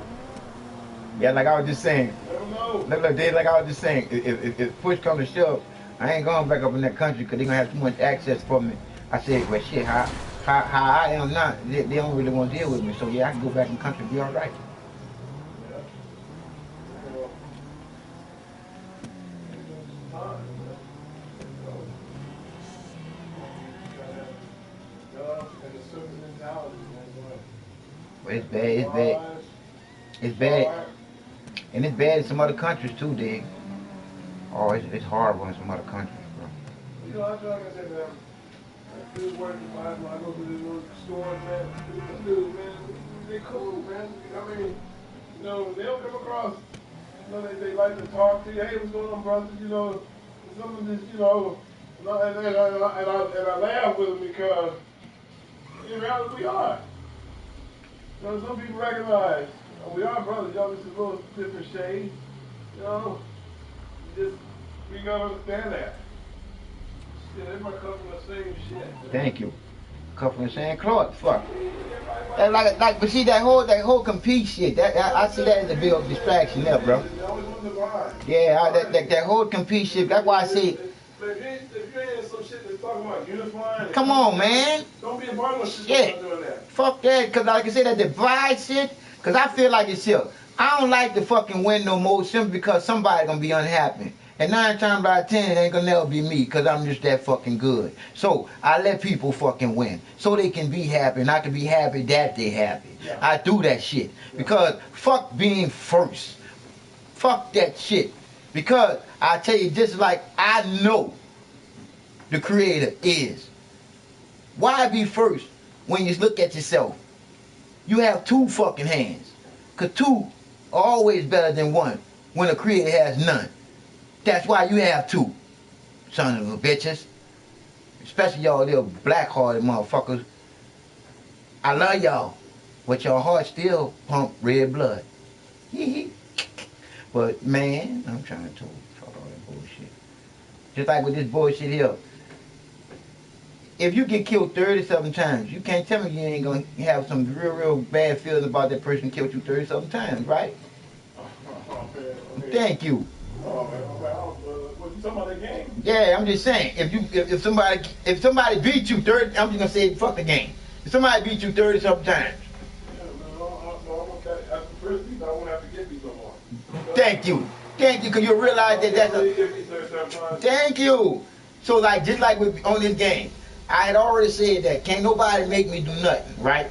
Yeah, like I was just saying. Never know. Look, Dave, like I was just saying, if push comes to shove, I ain't going back up in that country because they're going to have too much access for me. I said, well, shit, how I am now, they don't really want to deal with me. So, yeah, I can go back in the country and be all right. Yeah. Well, it's time, man. And a certain mentality, man. But it's bad, it's bad. It's bad. And it's bad in some other countries, too, Dave. Oh, it's horrible in some other countries, bro. You know, I feel like I said, man, I do work in Bible. I go to these little stores, man. These dudes, man, they cool, man. I mean, you know, they don't come across, you know, they like to talk to you. Hey, what's going on, brother? You know, some of this, you know, and I laugh with them because in reality we are. You know, some people recognize we are brothers. Y'all just a little different shade. You know, we gotta understand that. Yeah, everybody come from the same shit. Thank you. Come from the same cloth. Fuck. And but see that whole compete shit. I see that as a big distraction there, bro. Yeah, that whole compete shit. That's why I say. If you ain't in some shit that's talking about unifying, come on, man. Don't be a part of shit doing that. Fuck that, cause like I said, that divide shit. Cause I feel like it's here. I don't like to fucking win no more simply because somebody gonna be unhappy. And 9 times out of 10, it ain't gonna never be me, cause I'm just that fucking good. So I let people fucking win, so they can be happy, and I can be happy that they happy. Yeah. I do that shit because fuck being first. Fuck that shit. Because I tell you, just like I know the creator is. Why be first when you look at yourself? You have 2 fucking hands. Cause 2 are always better than 1 when a creator has none. That's why you have 2, son of a bitches. Especially y'all little black-hearted motherfuckers. I love y'all, but your heart still pump red blood. But man, I'm trying to fuck all that bullshit. Just like with this bullshit here. If you get killed 37 times, you can't tell me you ain't gonna have some real bad feelings about that person who killed you 37 times, right? Thank you. What, you talking about the game? Yeah, I'm just saying. If somebody beat you 30, I'm just gonna say fuck the game. If somebody beat you 30-something times. Yeah, man, I want that as the first beat, I won't have to get beat no more. Thank you, because you realize that that's a. Thank you. So like just like on this game, I had already said that can't nobody make me do nothing, right?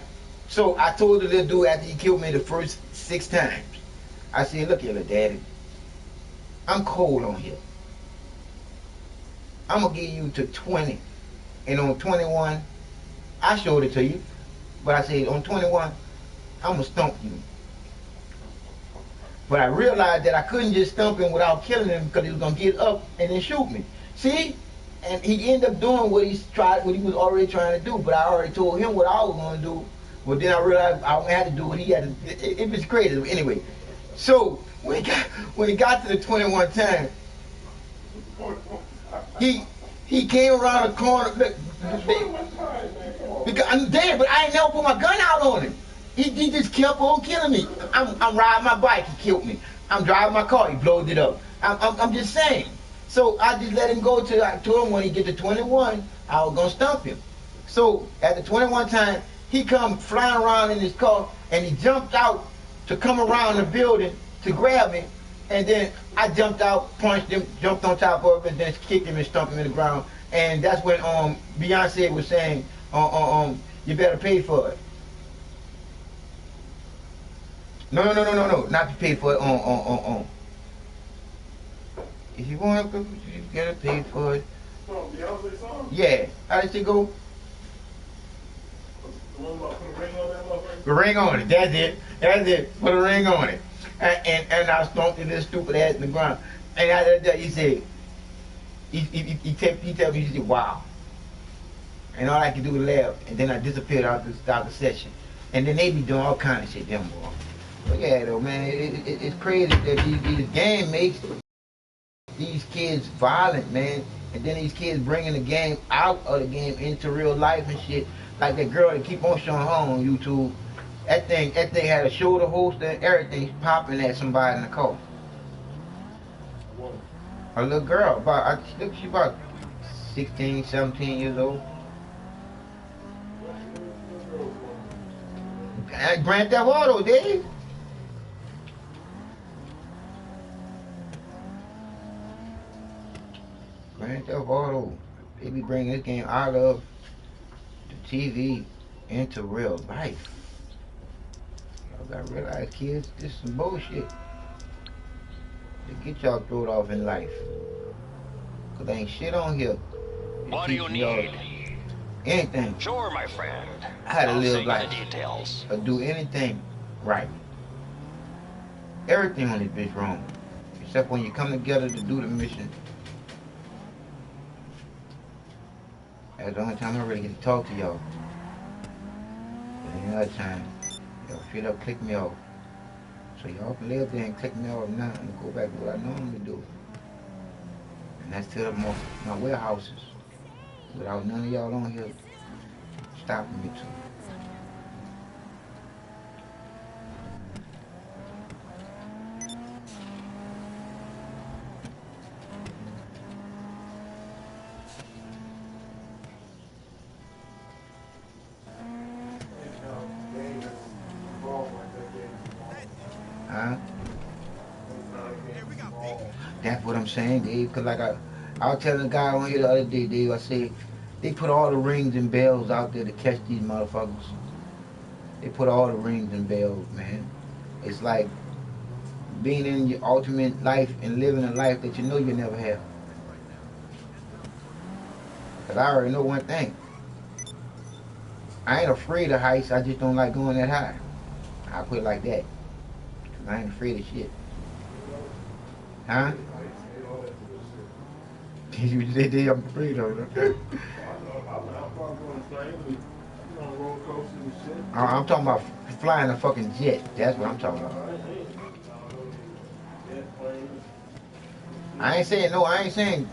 So I told the little dude after he killed me the first 6 times, I said, look here, little daddy, I'm cold on here. I'm gonna give you to 20, and on 21, I showed it to you, but I said on 21, I'm gonna stump you. But I realized that I couldn't just stump him without killing him because he was gonna get up and then shoot me. See? And he ended up doing what he was already trying to do, but I already told him what I was gonna do. But then I realized I had to do what he had to. It was crazy. Anyway, so when he got to the 21 time, he came around the corner. Because I'm dead, but I ain't never put my gun out on him. He just kept on killing me. I'm riding my bike, he killed me. I'm driving my car, he blowed it up. I'm just saying. So I just let him go till I told him when he get to 21, I was gonna stump him. So at the 21 time, he come flying around in his car and he jumped out to come around the building to grab me. And then I jumped out, punched him, jumped on top of him, and then kicked him and stumped him in the ground. And that's when Beyonce was saying, you better pay for it. No, not to pay for it. If you want to go, you gotta pay for it. Beyonce song? Yeah. How did she go? The one about putting a ring on that motherfucker? The ring on it. That's it. Put a ring on it. And I stomped this stupid ass in the ground. And he said, he told me, he said, wow. and all I could do was laugh, and then I disappeared out the session. And then they be doing all kind of shit, them boy. But yeah, though, man, it's crazy that these game makes these kids violent, man. And then these kids bringing the game out of the game into real life and shit. Like that girl that keep on showing her on YouTube. That thing had a shoulder holster and everything popping at somebody in the car. A little girl, I think she about 16, 17 years old. Grand Theft Auto, Dave. Grand Theft Auto. They be bringing this game out of the TV into real life. Y'all gotta realize, kids, this is some bullshit to get y'all thrown off in life. Cause there ain't shit on here. What do you need? Anything. Sure, my friend. How to live life. The details. Or do anything right. Everything on this bitch wrong. Except when you come together to do the mission. That's the only time I really get to talk to y'all. But any other time, y'all straight up click me off. So y'all can live there and click me off now and go back to what I normally do. And that's to my warehouses. Without none of y'all on here stopping me too. Huh? That's what I'm saying, Dave. Cause like I was telling the guy on here the other day, Dave, I said, they put all the rings and bells out there to catch these motherfuckers. They put all the rings and bells, man. It's like being in your ultimate life and living a life that you know you never have. Cause I already know one thing. I ain't afraid of heights, I just don't like going that high. I put it like that. Cause I ain't afraid of shit. Huh? You said they I'm afraid of it. I'm talking about flying a fucking jet. That's what I'm talking about. I ain't saying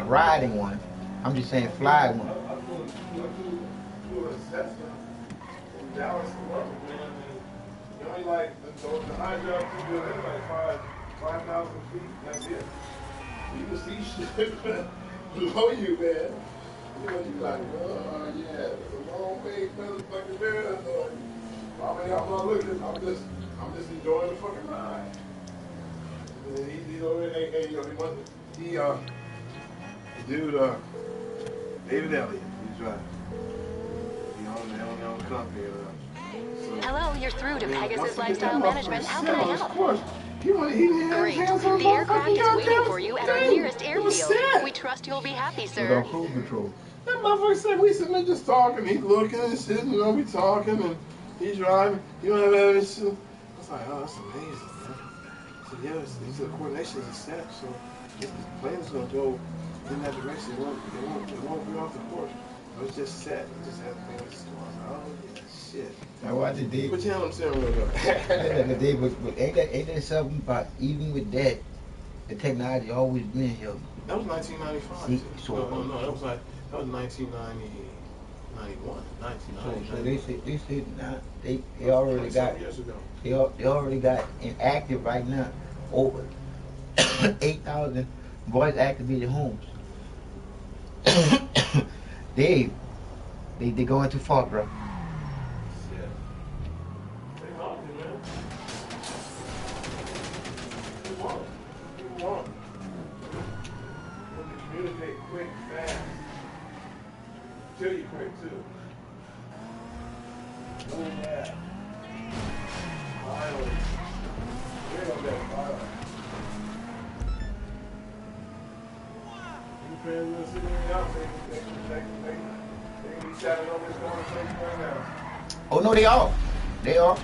riding one. I'm just saying fly one. Like the high jump you do is like 5,000 feet. That's it. You can see shit below you, man. You know, you like, oh yeah, it's a long way, motherfucking there. I mean, I'm not looking. I'm just enjoying the fucking ride. And he's over there, and you know, dude, David Elliott, he's driving. He on the company. Hello, you're through to Pegasus Lifestyle Management. How can I help? Great. The aircraft is waiting for you at our nearest airfield. We trust you'll be happy, sir. We're on cruise control. That motherfucker said we sitting there just talking. He's looking and sitting, you know, we talking and he's driving. You don't have any shit. I was like, oh, that's amazing, man. So yeah, these are the coordinations are set. So if the plane is gonna go in that direction, it won't be off the course. It was just set. It just had things to oh yeah, shit. I watched it, Dave. What channel I'm saying real good? Dave, but ain't there something about even with that, the technology always been here. That was 1995. See, No, that was 1990, 91, 1990. So they said now they already got years ago. they already got inactive right now over 8,000 voice activated homes. Dave, they going too far, bro. Communicate quick, fast. Tell you quick too. Oh yeah. Finally. Wait on that file. You fans gonna sit there out, they can be chatting on this conversation right now. Oh no, they are. They are.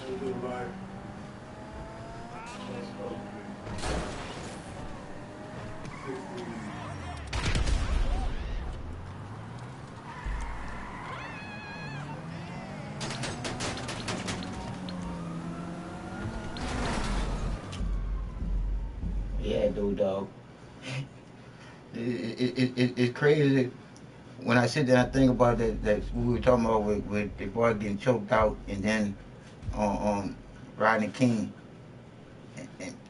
Yeah, dude, dog. It's crazy when I sit there and I think about that we were talking about with the boy getting choked out and then on Rodney King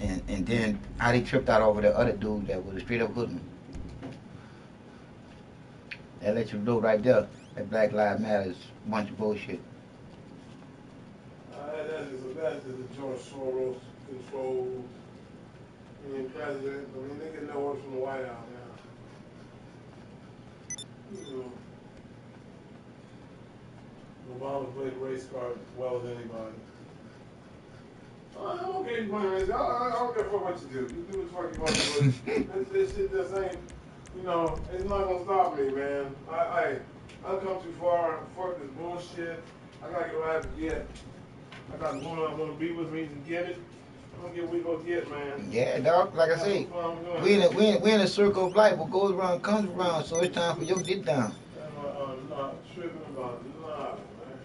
and then how they tripped out over the other dude that was a straight up hoodman. That lets you know right there that Black Lives Matter is a bunch of bullshit. That's just a George Soros controlled president. I mean, they get no orders from the White House now. You know, Obama played race card as well as anybody. I'm okay with playing race. I don't care for what you do. You do what the fuck you want to do. This shit just ain't, you know, it's not gonna stop me, man. I've come too far. Fuck this bullshit. I gotta get what I have to get. I got the woman I want to be with me to get it. I'm gonna get what we gonna get, man. Yeah, dog. Like I say, we in a circle of life. What goes around comes around. So it's time for you to get down. Not tripping about nothing, man.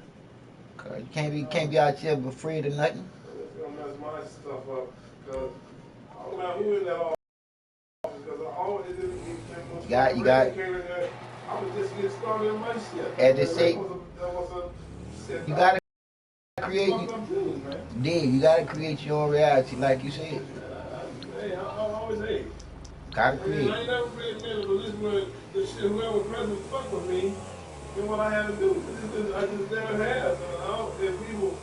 Cause you can't be out here afraid of nothing. It's gonna mess my stuff up. Cause I don't know who in that office. Because I always didn't You got. I was just getting started in my shit. As they say, you gotta create. You gotta create your own reality, like you said. Hey, I always say. Gotta create. I ain't never been able to listen to the shit whoever president fuck with me than what I had to do. I just never have. If people,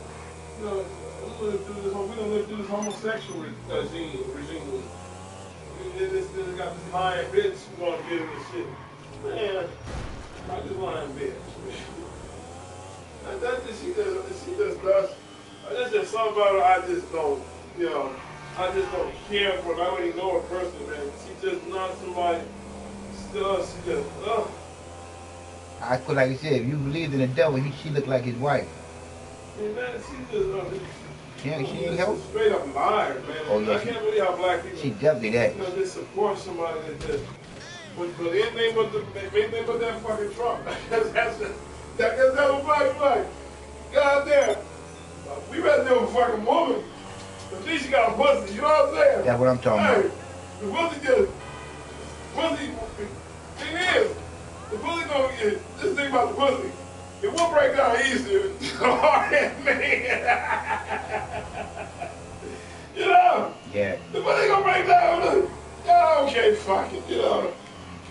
you know, we don't live through this homosexual regime. This got this lying bitch going to get in this shit. Man, I just lying bitch. That's just, she just does. That's just something about her I just don't, you know, I just don't care for. I don't even know her person, man. She just not somebody, still, she just, I feel like you said, if you believed in the devil, she looked like his wife. Man, she just, she ain't help. Straight up liar, man. Oh, yeah, I can't believe how black people, she definitely that. You know, just support somebody that just, but anything but that fucking Trump. That's what black like. God damn. We rather deal with a fucking woman. At least she got a pussy, you know what I'm saying? That's what I'm talking about. The pussy thing is, the pussy gonna get, this thing about the pussy, it won't break down easier than a hard-head man. You know? Yeah. The pussy gonna break down, yeah, okay, fuck it, you know.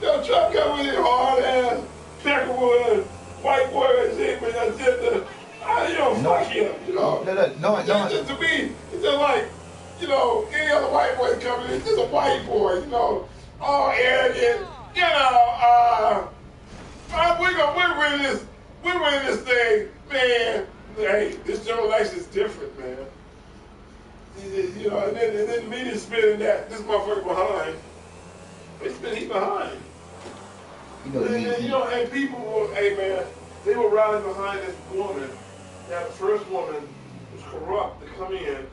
Trump got with his hard-ass, peckerwood, white boy regime, and that's just you know, fuck him, you know. No. Just to me, it's just like, you know, any other white boy coming in, it's just a white boy, you know, all arrogant, you know, we're winning this thing, man. Hey, this general election is different, man. You know, and then the media's spinning that, this motherfucker behind. He's behind. You know, and people will, hey man, they were rallying behind this woman. That first woman was corrupt to come in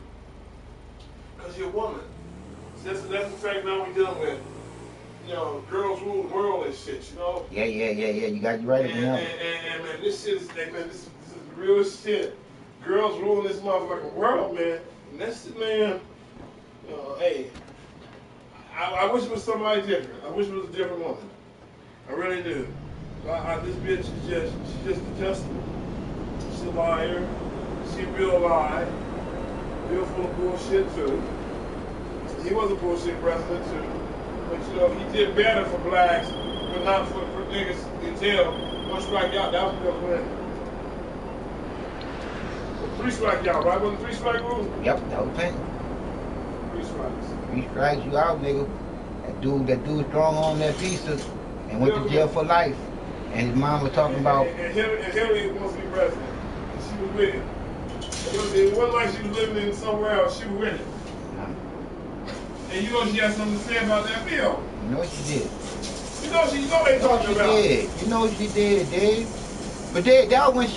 because you're a woman. So that's the fact now we're dealing with, you know, girls rule the world and shit, you know? Yeah. You got you right again. And man, this shit is, this is real shit. Girls ruling this motherfucking world, man. And that's, man, you know, hey, I wish it was somebody different. I wish it was a different woman. I really do. This bitch is she's just a testament. She's a liar. She real lie. Real full of bullshit too. He was a bullshit president too. But you know, he did better for blacks, but not for niggas in jail. One strike out, that was Bill Clinton. 3 strike out, right? Wasn't 3 strike rules? Yep, that was Clinton. 3 strikes. 3 strikes, you out, nigga. That dude strong on that pizza and went to jail for life. And his mom was talking about. And Hillary wants to be president. And she was with him. It wasn't like she was living in somewhere else. She was with him. And you know she had something to say about that bill. You know she did. You know they talking about. You know she did, Dave. But that was when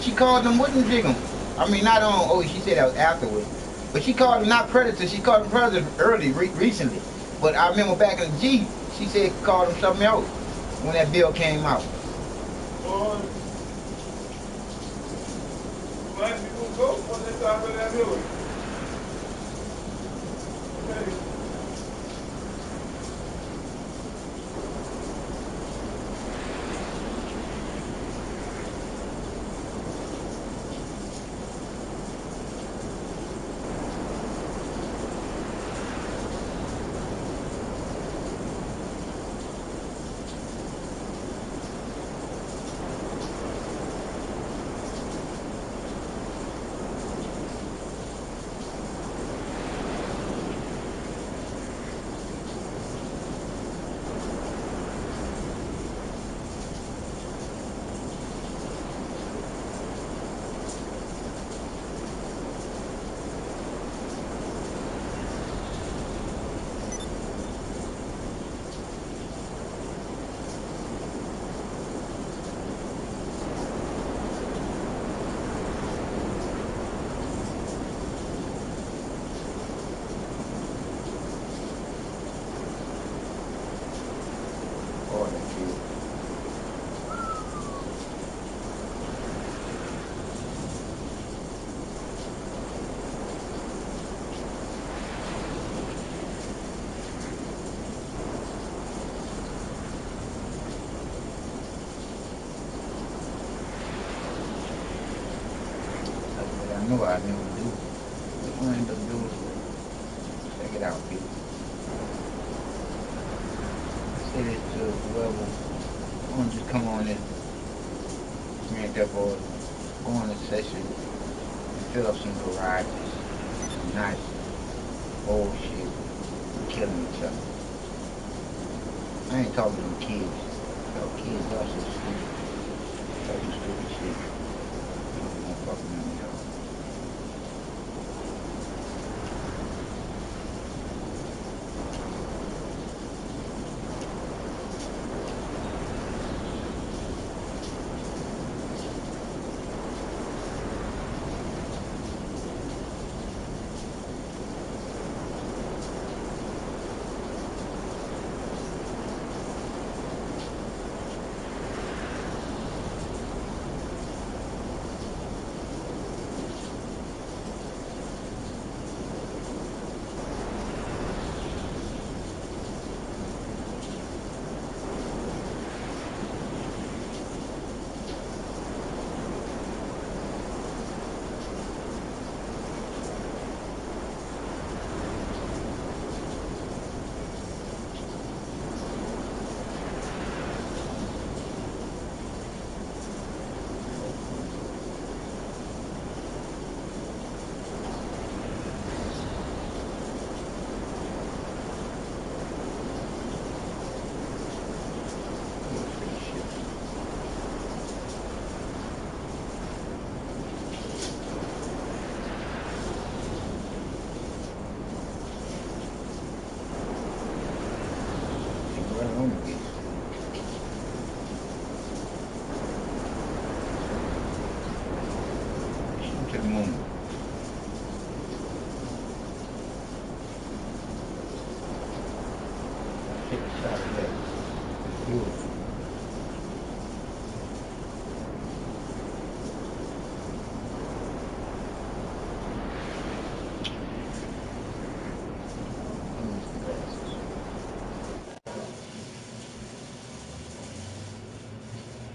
she called them wouldn't dig them. I mean, not on. Oh, she said that was afterwards. But she called him not predator. She called him predator early, recently. But I remember back in the G, she said called him something else when that bill came out. Boy, black people go on this side of that hill. Okay. Oh, that kid. That's what I know I never do. What you end up doing? Check it out, people. Say this to whoever. I want you to come on in. Rent up or go on a session and fill up some garages. Some nice old shit. Killing each other. I ain't talking to them kids. Yo, kids are so stupid. Talking stupid shit. You don't want to fuck with them, y'all. To the moon.